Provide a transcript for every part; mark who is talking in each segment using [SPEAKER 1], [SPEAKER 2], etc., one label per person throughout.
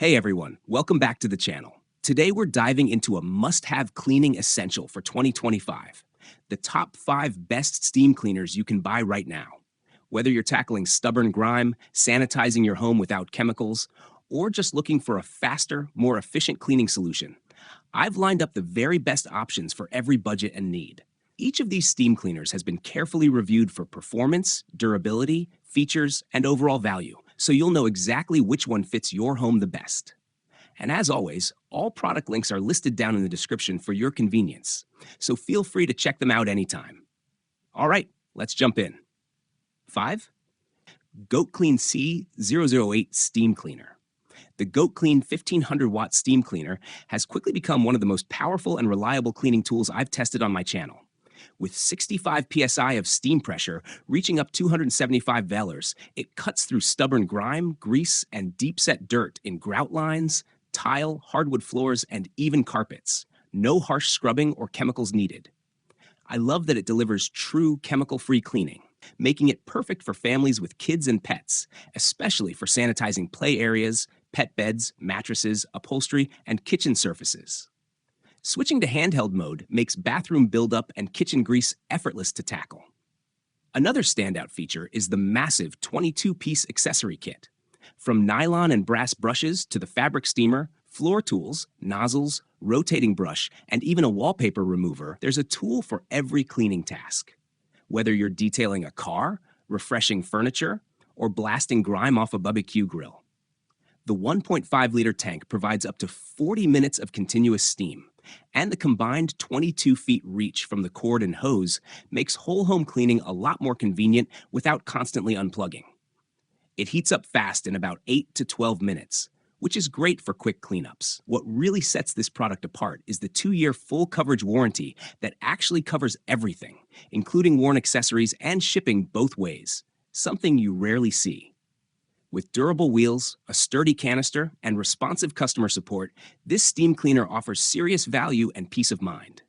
[SPEAKER 1] Hey everyone, welcome back to the channel. Today we're diving into a must-have cleaning essential for 2025. The top 5 best steam cleaners you can buy right now. Whether you're tackling stubborn grime, sanitizing your home without chemicals, or just looking for a faster, more efficient cleaning solution, I've lined up the very best options for every budget and need. Each of these steam cleaners has been carefully reviewed for performance, durability, features, and overall value, so you'll know exactly which one fits your home the best. And as always, all product links are listed down in the description for your convenience, so feel free to check them out anytime. All right, let's jump in. 5. GOATCLEAN C008 Steam Cleaner. The GOATCLEAN 1500 watt steam cleaner has quickly become one of the most powerful and reliable cleaning tools I've tested on my channel. With 65 psi of steam pressure reaching up 275 velars, it cuts through stubborn grime, grease, and deep-set dirt in grout lines, tile, hardwood floors, and even carpets. No harsh scrubbing or chemicals needed. I love that it delivers true chemical-free cleaning, making it perfect for families with kids and pets, especially for sanitizing play areas, pet beds, mattresses, upholstery, and kitchen surfaces. Switching to handheld mode makes bathroom buildup and kitchen grease effortless to tackle. Another standout feature is the massive 22-piece accessory kit. From nylon and brass brushes to the fabric steamer, floor tools, nozzles, rotating brush, and even a wallpaper remover, there's a tool for every cleaning task. Whether you're detailing a car, refreshing furniture, or blasting grime off a barbecue grill. The 1.5-liter tank provides up to 40 minutes of continuous steam, and the combined 22 feet reach from the cord and hose makes whole home cleaning a lot more convenient without constantly unplugging. It heats up fast in about 8 to 12 minutes, which is great for quick cleanups. What really sets this product apart is the 2-year full coverage warranty that actually covers everything, including worn accessories and shipping both ways, something you rarely see. With durable wheels, a sturdy canister, and responsive customer support, this steam cleaner offers serious value and peace of mind.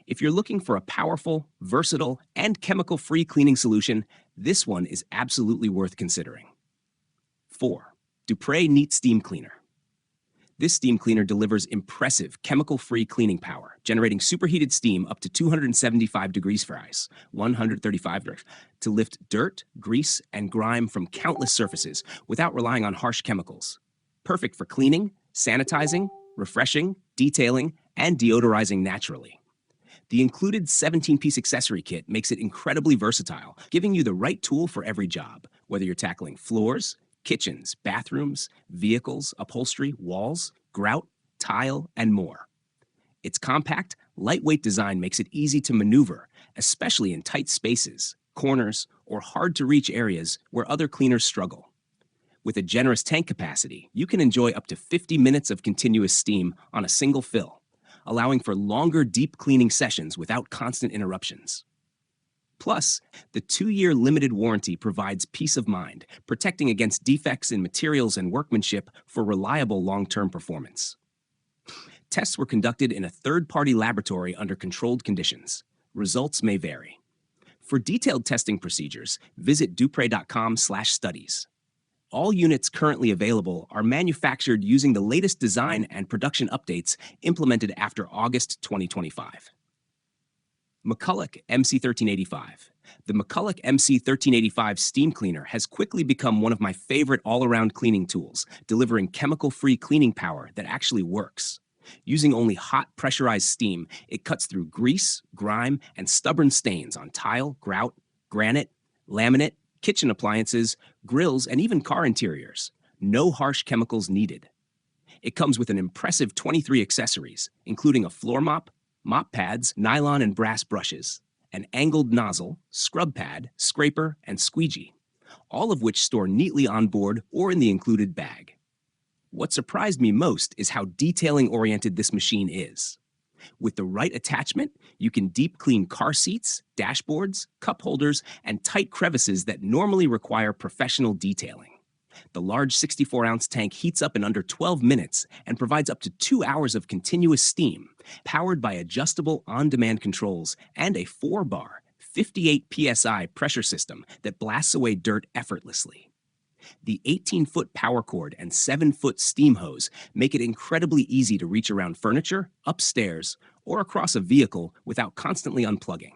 [SPEAKER 1] If you're looking for a powerful, versatile, and chemical-free cleaning solution, this one is absolutely worth considering. 4. Dupray Neat Steam Cleaner. This steam cleaner delivers impressive chemical-free cleaning power, generating superheated steam up to 275 degrees Fahrenheit, 135 degrees, to lift dirt, grease, and grime from countless surfaces without relying on harsh chemicals. Perfect for cleaning, sanitizing, refreshing, detailing, and deodorizing naturally. The included 17-piece accessory kit makes it incredibly versatile, giving you the right tool for every job, whether you're tackling floors, kitchens, bathrooms, vehicles, upholstery, walls, grout, tile, and more. Its compact, lightweight design makes it easy to maneuver, especially in tight spaces, corners, or hard-to-reach areas where other cleaners struggle. With a generous tank capacity, you can enjoy up to 50 minutes of continuous steam on a single fill, allowing for longer deep cleaning sessions without constant interruptions. Plus, the 2-year limited warranty provides peace of mind, protecting against defects in materials and workmanship for reliable long-term performance. Tests were conducted in a third-party laboratory under controlled conditions. Results may vary. For detailed testing procedures, visit dupray.com/studies. All units currently available are manufactured using the latest design and production updates implemented after August 2025. McCulloch MC1385. The McCulloch MC1385 steam cleaner has quickly become one of my favorite all-around cleaning tools, delivering chemical-free cleaning power that actually works. Using only hot, pressurized steam, it cuts through grease, grime, and stubborn stains on tile, grout, granite, laminate, kitchen appliances, grills, and even car interiors. No harsh chemicals needed. It comes with an impressive 23 accessories, including a floor mop pads, nylon and brass brushes, an angled nozzle, scrub pad, scraper, and squeegee, all of which store neatly on board or in the included bag. What surprised me most is how detailing-oriented this machine is. With the right attachment, you can deep clean car seats, dashboards, cup holders, and tight crevices that normally require professional detailing. The large 64-ounce tank heats up in under 12 minutes and provides up to 2 hours of continuous steam, powered by adjustable on-demand controls and a 4-bar, 58 psi pressure system that blasts away dirt effortlessly. The 18-foot power cord and 7-foot steam hose make it incredibly easy to reach around furniture, upstairs, or across a vehicle without constantly unplugging.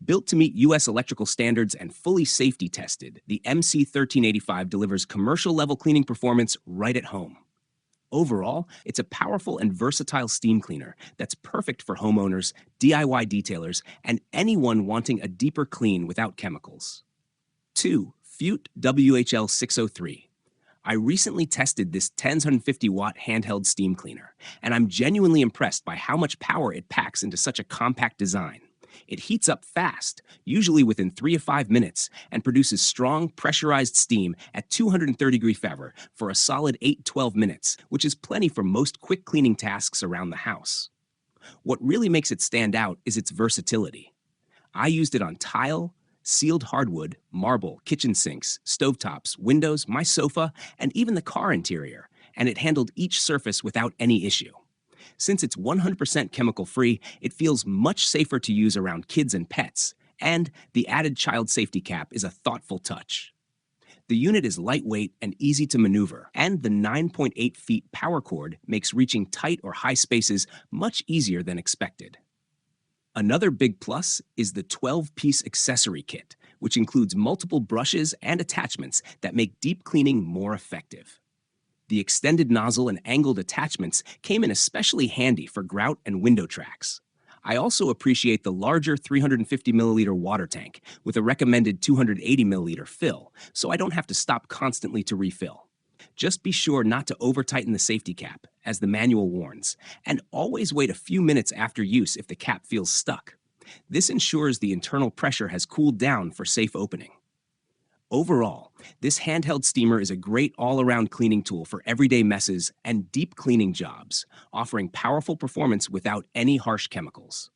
[SPEAKER 1] Built to meet U.S. electrical standards and fully safety tested, the MC1385 delivers commercial-level cleaning performance right at home. Overall, it's a powerful and versatile steam cleaner that's perfect for homeowners, DIY detailers, and anyone wanting a deeper clean without chemicals. 2. Phueut WHL 603. I recently tested this 1,050-watt handheld steam cleaner, and I'm genuinely impressed by how much power it packs into such a compact design. It heats up fast, usually within 3 to 5 minutes, and produces strong, pressurized steam at 230-degree Fahrenheit for a solid 8-12 minutes, which is plenty for most quick cleaning tasks around the house. What really makes it stand out is its versatility. I used it on tile, sealed hardwood, marble, kitchen sinks, stovetops, windows, my sofa, and even the car interior, and it handled each surface without any issue. Since it's 100% chemical-free, it feels much safer to use around kids and pets, and the added child safety cap is a thoughtful touch. The unit is lightweight and easy to maneuver, and the 9.8 feet power cord makes reaching tight or high spaces much easier than expected. Another big plus is the 12-piece accessory kit, which includes multiple brushes and attachments that make deep cleaning more effective. The extended nozzle and angled attachments came in especially handy for grout and window tracks. I also appreciate the larger 350 milliliter water tank with a recommended 280 milliliter fill, so I don't have to stop constantly to refill. Just be sure not to over-tighten the safety cap, as the manual warns, and always wait a few minutes after use if the cap feels stuck. This ensures the internal pressure has cooled down for safe opening. Overall, this handheld steamer is a great all-around cleaning tool for everyday messes and deep cleaning jobs, offering powerful performance without any harsh chemicals.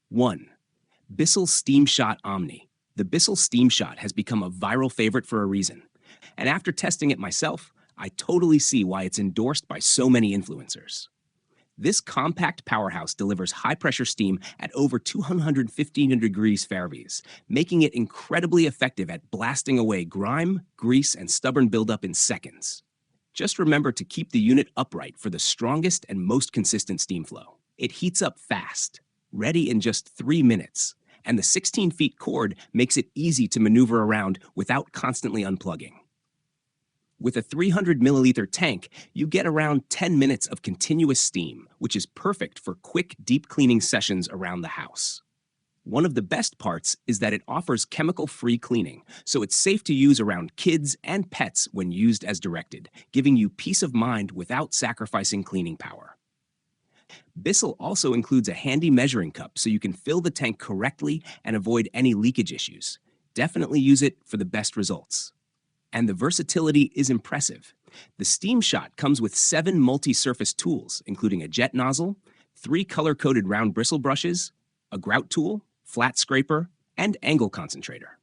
[SPEAKER 1] 1. BISSELL Steam Shot Omni. The BISSELL Steam Shot has become a viral favorite for a reason, and after testing it myself, I totally see why it's endorsed by so many influencers. This compact powerhouse delivers high-pressure steam at over 215 degrees Fahrenheit, making it incredibly effective at blasting away grime, grease, and stubborn buildup in seconds. Just remember to keep the unit upright for the strongest and most consistent steam flow. It heats up fast, ready in just 3 minutes, and the 16 feet cord makes it easy to maneuver around without constantly unplugging. With a 300 milliliter tank, you get around 10 minutes of continuous steam, which is perfect for quick, deep cleaning sessions around the house. One of the best parts is that it offers chemical-free cleaning, so it's safe to use around kids and pets when used as directed, giving you peace of mind without sacrificing cleaning power. BISSELL also includes a handy measuring cup so you can fill the tank correctly and avoid any leakage issues. Definitely use it for the best results. And the versatility is impressive. The Steam Shot comes with 7 multi-surface tools, including a jet nozzle, 3 color-coded round bristle brushes, a grout tool, flat scraper, and angle concentrator.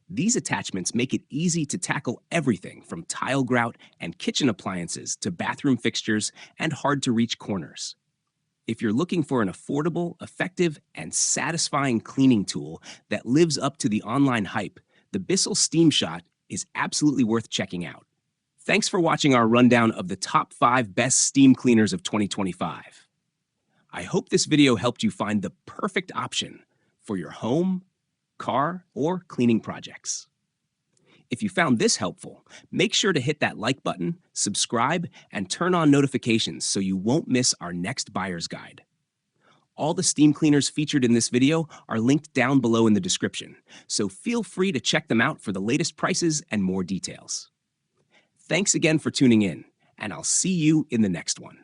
[SPEAKER 1] These attachments make it easy to tackle everything from tile grout and kitchen appliances to bathroom fixtures and hard-to-reach corners. If you're looking for an affordable, effective, and satisfying cleaning tool that lives up to the online hype, the BISSELL Steam Shot is absolutely worth checking out. Thanks for watching our rundown of the top 5 best steam cleaners of 2025. I hope this video helped you find the perfect option for your home, car, or cleaning projects. If you found this helpful, make sure to hit that like button, subscribe, and turn on notifications so you won't miss our next buyer's guide. All the steam cleaners featured in this video are linked down below in the description, so feel free to check them out for the latest prices and more details. Thanks again for tuning in, and I'll see you in the next one.